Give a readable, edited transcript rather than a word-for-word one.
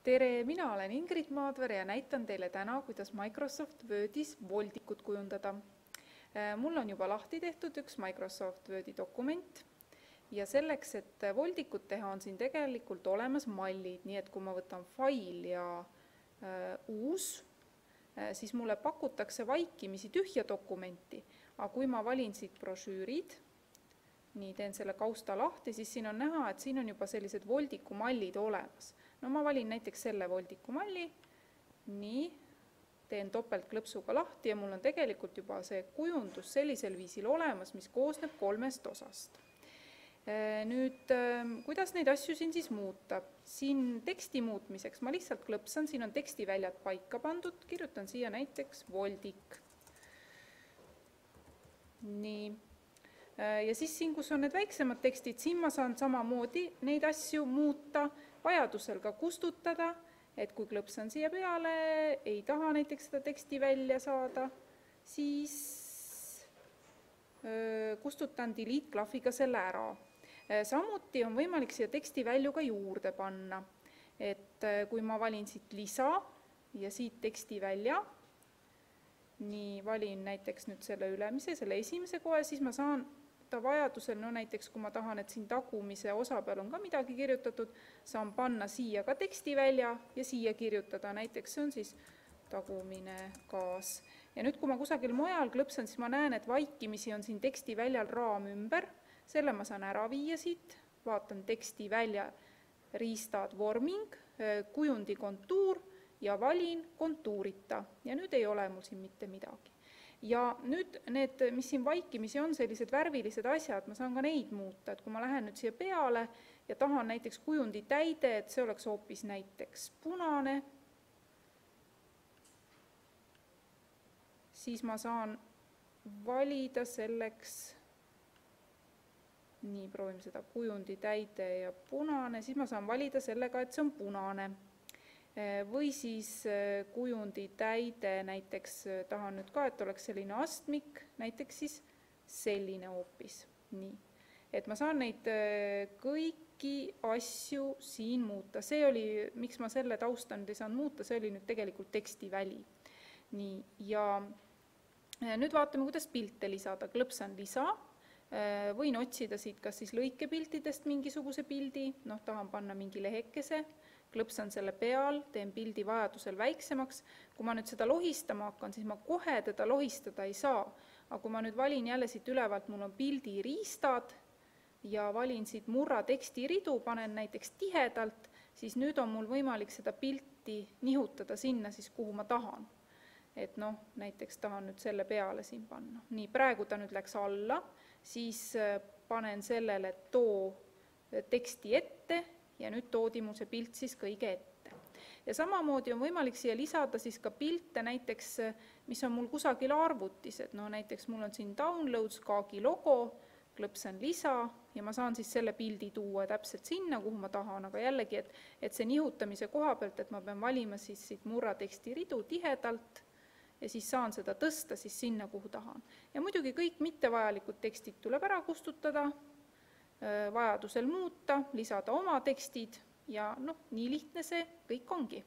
Tere, mina olen Ingrid Maadver ja näitan teile täna, kuidas Microsoft Wordis voldikut kujundada. Mul on juba lahti tehtud üks Microsoft Wordi dokument ja selleks, et voldikut teha, on siin tegelikult olemas mallid, nii et kui ma võtan fail ja uus, siis mulle pakutakse vaikimisi tühja dokumenti, aga kui ma valin siit brošüürid, nii teen selle kausta lahti, siis siin on näha, et siin on juba sellised voldiku mallid olemas. No ma valin näiteks selle voldiku malli, nii, teen topeltklõpsuga lahti ja mul on tegelikult juba see kujundus sellisel viisil olemas, mis koosneb 3 osast. Nüüd, kuidas neid asju siin siis muuta? Siin teksti muutmiseks ma lihtsalt klõpsan, siin on tekstiväljad paika pandud, kirjutan siia näiteks voldik. Nii. Ja siis siin, kus on need väiksemad tekstid, siin ma saan samamoodi neid asju muuta, vajadusel ka kustutada, et kui klõpsan siia peale, ei taha näiteks seda teksti välja saada, siis kustutan delete klahviga selle ära. Samuti on võimalik siia teksti välju ka juurde panna, et kui ma valin siit lisa ja siit teksti välja, nii valin näiteks nüüd selle ülemise, selle esimese kohe, siis ma saan ta vajadusel, no näiteks kui ma tahan, et siin tagumise osa peal on ka midagi kirjutatud, saan panna siia ka teksti välja ja siia kirjutada, näiteks see on siis tagumine kaas. Ja nüüd, kui ma kusagil mujal klõpsan, siis ma näen, et vaikimisi on siin teksti väljal raam ümber, selle ma saan ära viia siit, vaatan teksti välja riistad vorming, kujundi kontuur ja valin kontuurita ja nüüd ei ole mul siin mitte midagi. Ja nüüd need, mis siin vaikimisi on, sellised värvilised asjad, ma saan ka neid muuta, et kui ma lähen nüüd siia peale ja tahan näiteks kujundi täide, et see oleks hoopis näiteks punane, siis ma saan valida selleks, nii proovime seda kujundi täide ja punane, siis ma saan valida sellega, et see on punane. Või siis kujundi täide, näiteks tahan nüüd ka, et oleks selline astmik, näiteks siis selline hoopis. Nii. Et ma saan neid kõiki asju siin muuta. See oli, miks ma selle tausta nüüd ei saanud muuta, see oli nüüd tegelikult tekstiväli. Nii. Ja nüüd vaatame, kuidas pilte lisada. Klõpsan lisa, võin otsida siit kas siis lõikepiltidest mingisuguse pildi, tahan panna mingi lehekese, klõpsan selle peal, teen pildi vajadusel väiksemaks. Kui ma nüüd seda lohistama hakkan, siis ma kohe teda lohistada ei saa. Aga kui ma nüüd valin jälle siit ülevalt, mul on pildi riistad ja valin siit murra tekstiridu, panen näiteks tihedalt, siis nüüd on mul võimalik seda pilti nihutada sinna, siis kuhu ma tahan. Et näiteks tahan nüüd selle peale siin panna. Nii, praegu ta nüüd läks alla, siis panen sellele too teksti ette, ja nüüd toodi mul see pilt siis kõige ette. Ja samamoodi on võimalik siia lisada siis ka pilte näiteks, mis on mul kusagil arvutis, et näiteks mul on siin downloads, kaagi logo, klõpsan lisa ja ma saan siis selle pildi tuua täpselt sinna, kuhu ma tahan, aga jällegi, et see nihutamise koha pealt, et ma pean valima siis siit murra teksti ridu tihedalt ja siis saan seda tõsta siis sinna, kuhu tahan. Ja muidugi kõik mittevajalikud tekstid tuleb ära kustutada, vajadusel muuta, lisada oma tekstid ja nii lihtne see kõik ongi.